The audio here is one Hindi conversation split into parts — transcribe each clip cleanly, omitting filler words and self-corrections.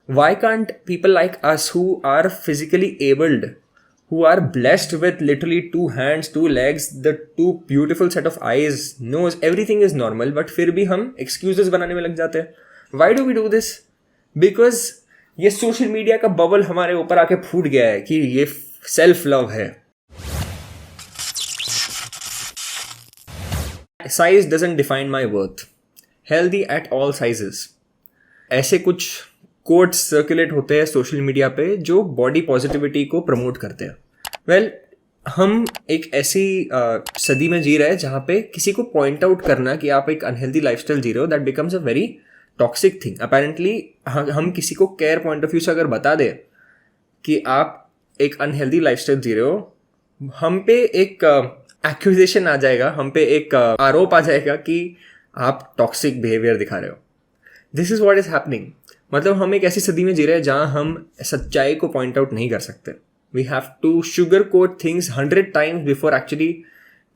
Why can't people like us who are physically abled, who are blessed with literally 2 hands, 2 legs, the 2 beautiful set of eyes, nose, everything is normal, but फिर भी हम excuses बनाने में लग जाते हैं? Why do we do this? Because ये सोशल मीडिया का बबल हमारे ऊपर आके फूट गया है कि ये सेल्फ लव है. Size doesn't define my worth. Healthy at all sizes. ऐसे कुछ कोट्स सर्कुलेट होते हैं सोशल मीडिया पे जो बॉडी पॉजिटिविटी को प्रमोट करते हैं. वेल, हम एक ऐसी सदी में जी रहे हैं जहाँ पे किसी को पॉइंट आउट करना कि आप एक अनहेल्दी लाइफस्टाइल जी रहे हो, that becomes a very toxic thing. Apparently हम किसी को केयर पॉइंट ऑफ व्यू से अगर बता दें कि आप एक अनहेल्दी लाइफस्टाइल जी रहे हो, हम पे एक एक्यूजेशन आ जाएगा, हम पे एक आरोप आ जाएगा कि आप टॉक्सिक बिहेवियर दिखा रहे हो. This is what is happening. मतलब हम एक ऐसी सदी में जी रहे हैं जहाँ हम सच्चाई को पॉइंट आउट नहीं कर सकते. We have to sugar coat things 100 times before actually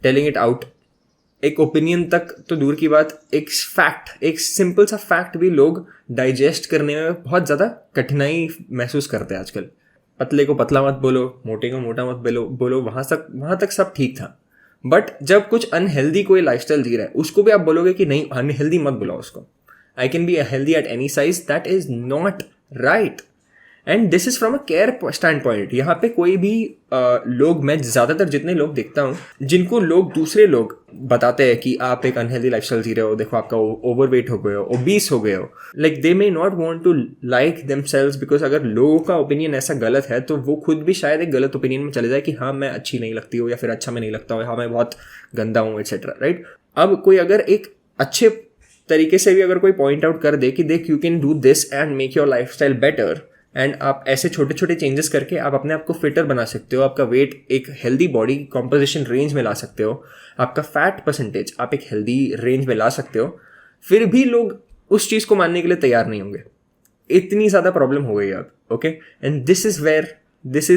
telling it out. एक ओपिनियन तक तो दूर की बात, एक फैक्ट, एक सिंपल सा फैक्ट भी लोग डाइजेस्ट करने में बहुत ज़्यादा कठिनाई महसूस करते हैं आजकल. पतले को पतला मत बोलो, मोटे को मोटा मत बोलो, वहाँ तक सब ठीक था. बट जब कुछ अनहेल्दी कोई लाइफस्टाइल जी रहा है, उसको भी आप बोलोगे कि नहीं, अनहेल्दी मत बुलाओ उसको. I can be healthy at any size. That is not right. And this is from a care standpoint. यहाँ पे कोई भी लोग, मैं ज़्यादातर जितने लोग देखता हूँ जिनको दूसरे लोग बताते हैं कि आप एक अनहेल्दी लाइफस्टाइल जी रहे हो, देखो आपका ओवरवेट हो गए हो, ओबीस हो गए हो, like they may not want to like themselves, because अगर लोगों का ओपिनियन ऐसा गलत है तो वो खुद भी शायद एक गलत ओपिनियन में चले जाए कि हाँ मैं अच्छी नहीं लगती हूँ, या फिर अच्छा मैं नहीं लगता हूँ, हाँ मैं बहुत गंदा हूँ, एटसेट्रा. राइट. अब कोई अगर एक अच्छे तरीके से भी अगर कोई पॉइंट आउट कर दे कि देख, you can do this and make your life style better, and आप ऐसे छोटे छोटे चेंजेस करके आप अपने आप को फिटर बना सकते हो, आपका वेट एक हेल्दी बॉडी कॉम्पोजिशन रेंज में ला सकते हो, आपका फैट परसेंटेज आप एक हेल्दी रेंज में ला सकते हो, फिर भी लोग उस चीज़ को मानने के लिए तैयार नहीं होंगे. इतनी ज़्यादा प्रॉब्लम हो गई अब. Okay. And this is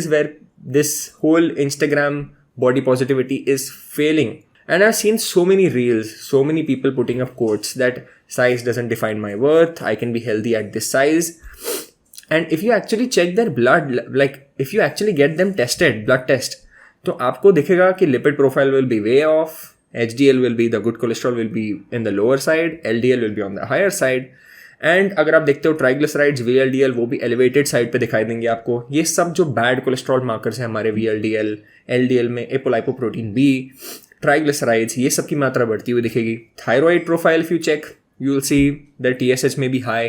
where this whole Instagram body positivity is failing. And I've seen so many reels, so many people putting up quotes that size doesn't define my worth, I can be healthy at this size. And if you actually check their blood, like if you actually get them tested, blood test, तो आपको दिखेगा कि lipid profile will be way off, HDL will be, the good cholesterol will be in the lower side, LDL will be on the higher side. And अगर आप देखते हो ट्राइग्लिसराइड्स, VLDL, वो भी एलिवेटेड साइड पे दिखाई देंगे आपको. ये सब जो बैड कोलेस्ट्रॉल मार्कर्स हैं हमारे, VLDL, LDL में एपोलाइपोप्रोटीन B, ट्राइग्लिसराइड्स, ये सब की मात्रा बढ़ती हुई दिखेगी. Thyroid profile, if you check, you will see that TSH may be high,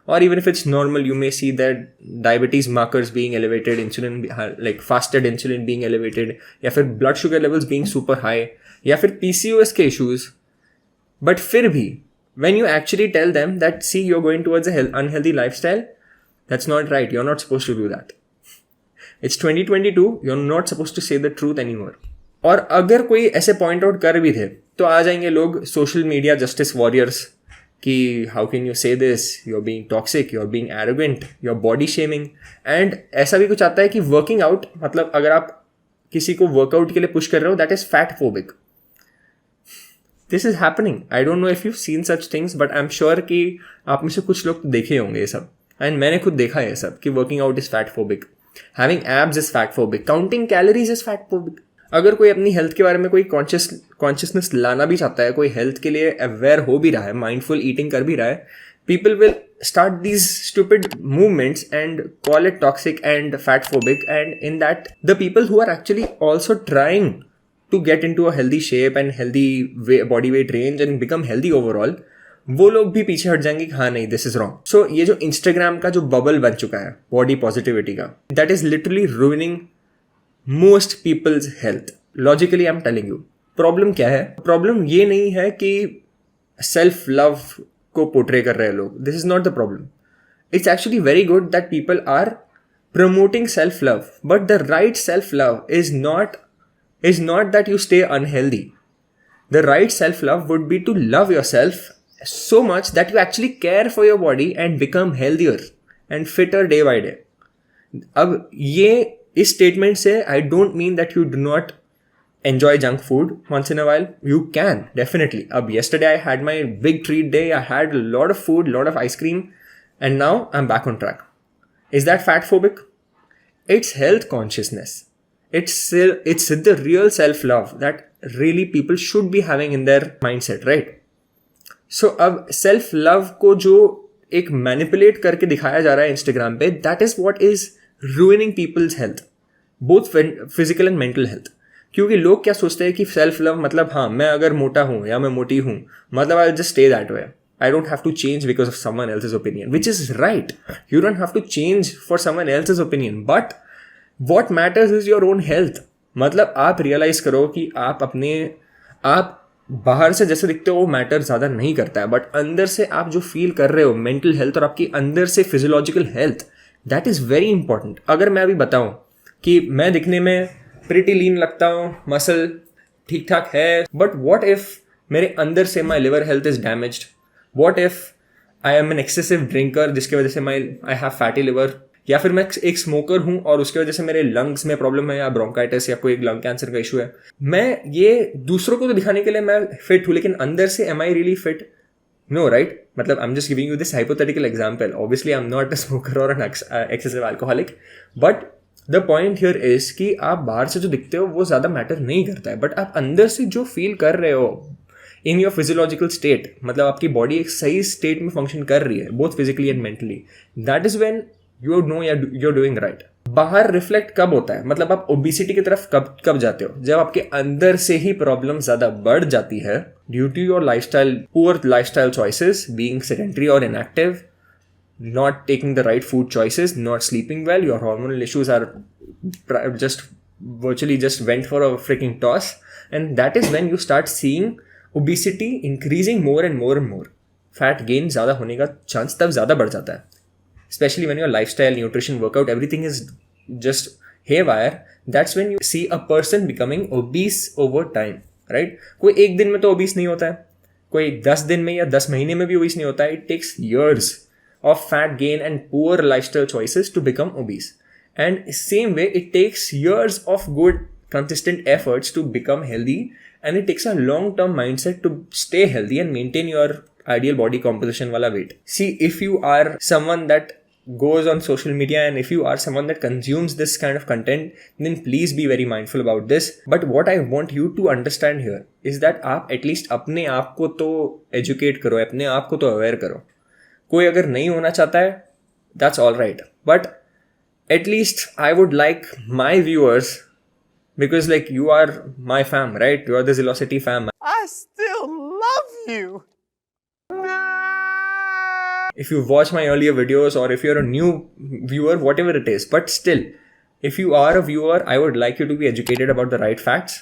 or even if it's normal, you may see that diabetes markers being elevated, insulin, like fasted insulin being elevated, या फिर blood sugar levels being super high, या फिर PCOS के issues. But फिर भी when you actually tell them that, see, you're going towards a unhealthy lifestyle, that's not right, you're not supposed to do that. It's 2022, you're not supposed to say the truth anymore. और अगर कोई ऐसे पॉइंट आउट कर भी थे तो आ जाएंगे लोग सोशल मीडिया जस्टिस वॉरियर्स कि how can you say this, you are being toxic, you are being arrogant, you are body shaming. And ऐसा भी कुछ आता है कि वर्किंग आउट, मतलब अगर आप किसी को वर्कआउट के लिए पुश कर रहे हो, that is fat phobic. This is happening. I don't know if you seen such things, but I am sure कि आप में से कुछ लोग देखे होंगे ये सब. एंड मैंने खुद देखा है ये सब कि working out is fat phobic, having abs is fat phobic, counting calories is fat phobic. अगर कोई अपनी हेल्थ के बारे में कोई कॉन्शियसनेस लाना भी चाहता है, कोई हेल्थ के लिए अवेयर हो भी रहा है, माइंडफुल ईटिंग कर भी रहा है, people will start these stupid movements and call it toxic and fat phobic. And in that the people who are actually also trying to get in to a healthy shape and healthy body weight range and become healthy overall, वो लोग भी पीछे हट जाएंगे कि हाँ नहीं, दिस इज रॉन्ग. सो ये जो इंस्टाग्राम का जो बबल बन चुका है बॉडी पॉजिटिविटी का, that is literally ruining most people's health. Logically I'm telling you. Problem क्या है? प्रॉब्लम ये नहीं है कि सेल्फ लव को पोर्ट्रे कर रहे हैं लोग. This is not the problem. It's actually very good that people are promoting self love, but the right self love is not that you stay unhealthy. The right self love would be to love yourself so much that you actually care for your body and become healthier and fitter day by day. अब ये इस स्टेटमेंट से I don't mean that you do not enjoy junk food once in a while. You can definitely. Yesterday I had my big treat day. I had a lot of food, lot of ice cream, and now I'm back on track. Is that fat phobic? It's health consciousness. It's the real self-love that really people should be having in their mindset, right? So अब सेल्फ लव को जो एक मैनिपुलेट करके दिखाया जा रहा है इंस्टाग्राम पे, that is what is ruining people's health, both physical and mental health. क्योंकि लोग क्या सोचते हैं कि सेल्फ लव मतलब हाँ मैं अगर मोटा हूँ या मैं मोटी हूँ मतलब I just stay that way, I don't have to change because of someone else's opinion, which is right. You don't have to change for someone else's opinion, but what matters is your own health. मतलब आप रियलाइज करो कि आप बाहर से जैसे दिखते हो वो मैटर ज़्यादा नहीं करता है, बट अंदर से आप जो फील कर रहे हो मेंटल हेल्थ और आपकी अंदर से physiological health, that is very important. अगर मैं अभी बताऊँ कि मैं दिखने में प्रिटी लीन लगता हूँ, मसल ठीक ठाक है, बट वॉट इफ मेरे अंदर से my liver health is damaged? What if I am an excessive drinker जिसकी वजह से आई हैव फैटी लिवर, या फिर मैं एक स्मोकर हूँ और उसकी वजह से मेरे लंग्स में प्रॉब्लम है या ब्रोंकाइटिस या कोई लंग कैंसर का इशू है. मैं ये दूसरों को तो दिखाने के लिए मैं फिट हूँ, लेकिन अंदर से am I really fit? No, right? मतलब I am just giving you this hypothetical example. Obviously I am not a smoker और an excessive alcoholic, but the point here is कि आप बाहर से जो दिखते हो वो ज़्यादा मैटर नहीं करता है, बट आप अंदर से जो फील कर रहे हो इन योर फिजियोलॉजिकल स्टेट, मतलब आपकी बॉडी एक सही स्टेट में फंक्शन कर रही है both physically and mentally, that is when you know you're doing right. बाहर रिफ्लेक्ट कब होता है, मतलब आप ओबिसिटी की तरफ कब जाते हो? जब आपके अंदर से ही प्रॉब्लम ज्यादा बढ़ जाती है due to your lifestyle, poor lifestyle choices, being sedentary और inactive, not taking the right food choices, not sleeping well, your hormonal issues are just virtually just went for a freaking toss, and that is when you start seeing obesity increasing more and more and more. Fat gain ज़्यादा होने का चांस तब ज़्यादा बढ़ जाता है, especially when your lifestyle, nutrition, workout, everything is just haywire. That's when you see a person becoming obese over time, right? कोई एक दिन में तो obese नहीं होता है, कोई 10 दिन में या 10 महीने में भी obese नहीं होता है. It takes years of fat gain and poor lifestyle choices to become obese. And same way, it takes years of good, consistent efforts to become healthy, and it takes a long-term mindset to stay healthy and maintain your ideal body composition wala weight. See, if you are someone that goes on social media and if you are someone that consumes this kind of content, then please be very mindful about this. But what I want you to understand here is that आप at least अपने आप को तो educate करो, अपने आप को तो aware करो. कोई अगर नहीं होना चाहता है, that's all right. But at least I would like my viewers, because like you are my fam, right? You are the Zillosity fam. I still love you. If you watch my earlier videos or if you're a new viewer, whatever it is, but still, if you are a viewer, I would like you to be educated about the right facts.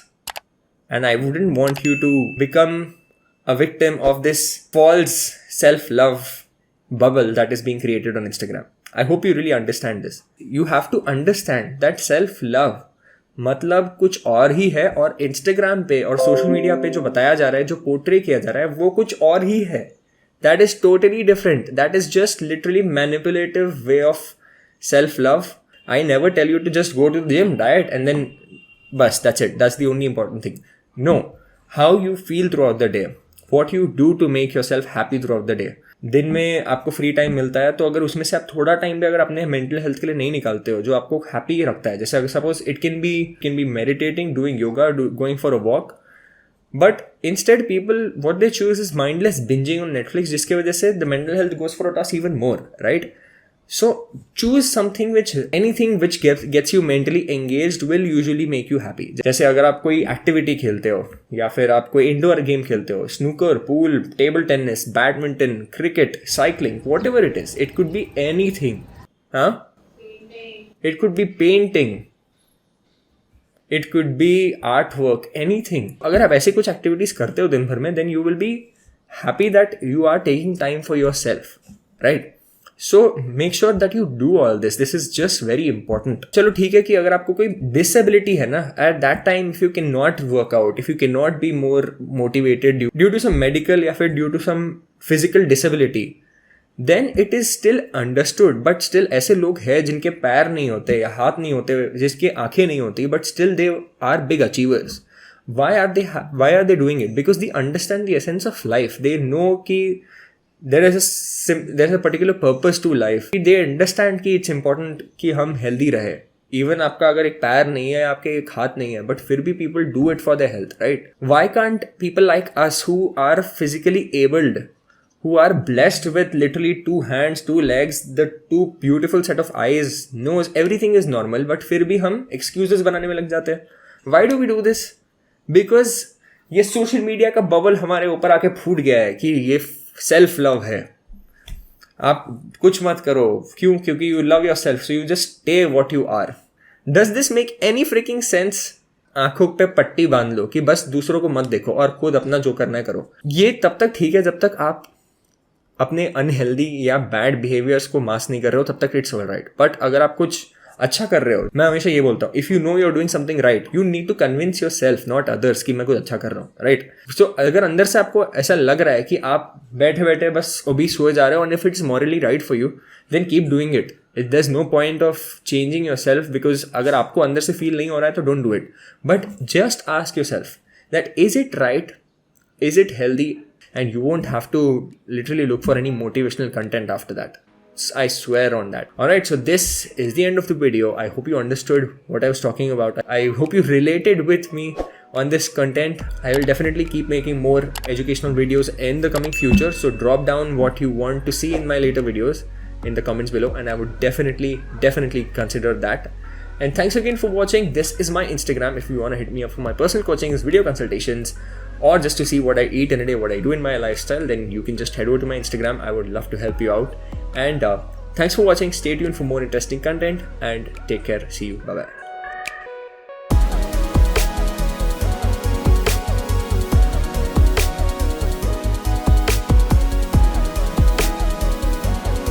And I wouldn't want you to become a victim of this false self-love bubble that is being created on Instagram. I hope you really understand this. You have to understand that self-love मतलब कुछ और ही है, और Instagram पे और social media पे जो बताया जा रहा है, जो पोर्ट्रे किया जा रहा है, वो कुछ और ही है. That is totally different. That is just literally manipulative way of self-love. I never tell you to just go to the gym, diet, and then bas, that's it. That's the only important thing. No. How you feel throughout the day. What you do to make yourself happy throughout the day. दिन में आपको फ्री टाइम मिलता है, तो अगर उसमें से आप थोड़ा टाइम भी अगर अपने मेंटल हेल्थ के लिए नहीं निकालते हो जो आपको हैप्पी रखता है, जैसे suppose it can be meditating, doing yoga, going for a walk, but instead people what they choose is mindless bingeing on Netflix, जिसकी वजह से the mental health goes for a toss even more, right? So choose something anything which gets you mentally engaged will usually make you happy. जैसे अगर आप कोई एक्टिविटी खेलते हो या फिर आप कोई इंडोर गेम खेलते हो, snooker, pool, table tennis, badminton, cricket, cycling, whatever it is, it could be anything. हाँ? It could be painting. It could be artwork, anything. अगर आप ऐसे कुछ एक्टिविटीज करते हो दिन भर में, then you will be happy that you are taking time for yourself, right? So make sure that you do all this. This is just very important. चलो ठीक है कि अगर आपको कोई disability है ना, at that time if you cannot work out, if you cannot be more motivated due to some medical या फिर due to some physical disability, then it is still understood. But still ऐसे लोग हैं जिनके पैर नहीं होते या हाथ नहीं होते, जिसकी आंखें नहीं होती, but still they are big achievers. Why are they doing it? Because they understand the essence of life. They know कि there's a particular purpose to life. They understand कि it's important कि हम healthy रहे. Even आपका अगर एक पैर नहीं है, आपके एक हाथ नहीं है, but फिर भी people do it for their health, right? Why can't people like us who are physically abled, who are blessed with literally 2 hands, 2 legs, the 2 beautiful set of eyes, nose, everything is normal, but फिर भी हम excuses बनाने में लग जाते हैं. Why do we do this? Because ये सोशल मीडिया का बबल हमारे ऊपर आके फूट गया है कि ये सेल्फ लव है. आप कुछ मत करो. क्यों? क्योंकि you love yourself, so you just stay what you are. Does this make any freaking sense? आंखों पे पट्टी बांध लो कि बस दूसरों को मत देखो और खुद अपना जो करना है करो. ये तब तक ठीक है जब तक आप अपने अनहेल्दी या बैड बिहेवियर्स को मास्क नहीं कर रहे हो, तब तक इट्स ऑल राइट. बट अगर आप कुछ अच्छा कर रहे हो, मैं हमेशा ये बोलता हूँ, if you know you are doing something right, you need to convince yourself not others कि मैं कुछ अच्छा कर रहा हूँ, राइट. सो अगर अंदर से आपको ऐसा लग रहा है कि आप बैठे बैठे बस ओबीस हुए जा रहे हो, and if it's morally right for you, then keep doing it. There is no point of changing yourself, because अगर आपको अंदर से फील नहीं हो रहा है तो don't do it. But just ask your self that is it right, is it healthy, and you won't have to literally look for any motivational content after that. I swear on that. Alright, so this is the end of the video. I hope you understood what I was talking about. I hope you related with me on this content. I will definitely keep making more educational videos in the coming future. So drop down what you want to see in my later videos in the comments below, and I would definitely consider that. And thanks again for watching. This is my Instagram. If you want to hit me up for my personal coachings, video consultations, or just to see what I eat in a day, what I do in my lifestyle, then you can just head over to my Instagram. I would love to help you out. And thanks for watching. Stay tuned for more interesting content and take care. See you. Bye bye.